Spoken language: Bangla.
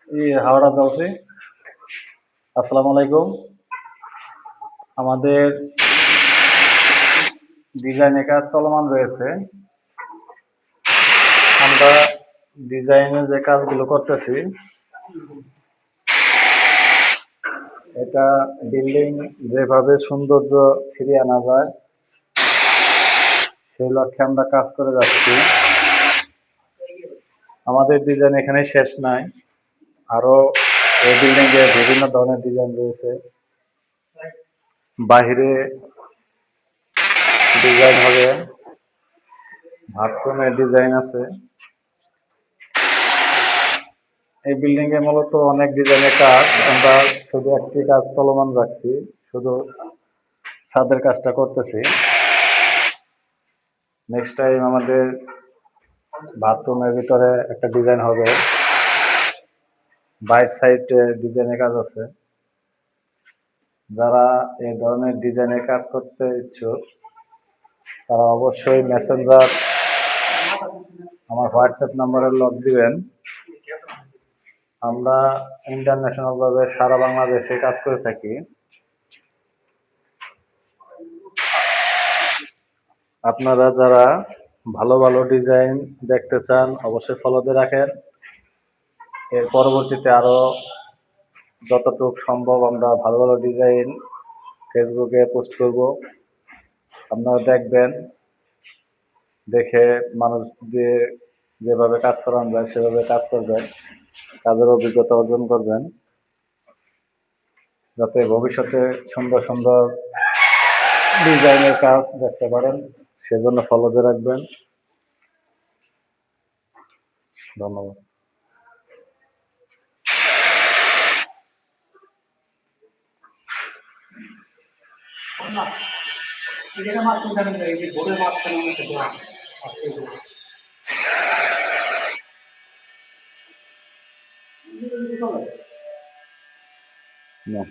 হাওড়া জলসি। আসসালামু আলাইকুম। আমাদের ডিজাইনের কাজ চলমান রয়েছে। আমরা ডিজাইনের যে কাজগুলো করতেছি, এটা বিল্ডিং যেভাবে সৌন্দর্য ফিরিয়ে আনা যায় সেই লক্ষ্যে আমরা কাজ করে যাচ্ছি। আমাদের ডিজাইন এখানে শেষ নাই, আরো এই বিল্ডিং এ বিভিন্ন ধরনের ডিজাইন রয়েছে। বাহিরে ডিজাইন হবে, বাথরুমের ডিজাইন আছে। এই বিল্ডিং এ মূলত অনেক ডিজাইনের কাজ, আমরা শুধু একটি কাজ চলমান রাখছি, শুধু ছাদের কাজটা করতেছি। নেক্সট টাইম আমাদের বাথরুমের ভিতরে একটা ডিজাইন হবে, বাইর সাইডে ডিজাইনের কাজ আছে। যারা এই ধরনের ডিজাইনের কাজ করতে ইচ্ছুক তারা অবশ্যই মেসেঞ্জার আমার হোয়াটসঅ্যাপ নাম্বারে লক দিবেন। আমরা ইন্টারন্যাশনাল ভাবে সারা বাংলাদেশে কাজ করে থাকি। আপনারা যারা ভালো ভালো ডিজাইন দেখতে চান অবশ্যই ফলো দিয়ে রাখেন। এর পরবর্তীতে আরো যতটুকু সম্ভব আমরা ভালো ভালো ডিজাইন ফেসবুকে পোস্ট করব, আপনারা দেখবেন, দেখে মানুষ দিয়ে যেভাবে কাজ করানো যায় সেভাবে কাজ করবেন, কাজের অভিজ্ঞতা অর্জন করবেন, যাতে ভবিষ্যতে সুন্দর সুন্দর ডিজাইনের কাজ দেখতে পারেন। সেজন্য ফলো দিয়ে রাখবেন। ধন্যবাদ। না।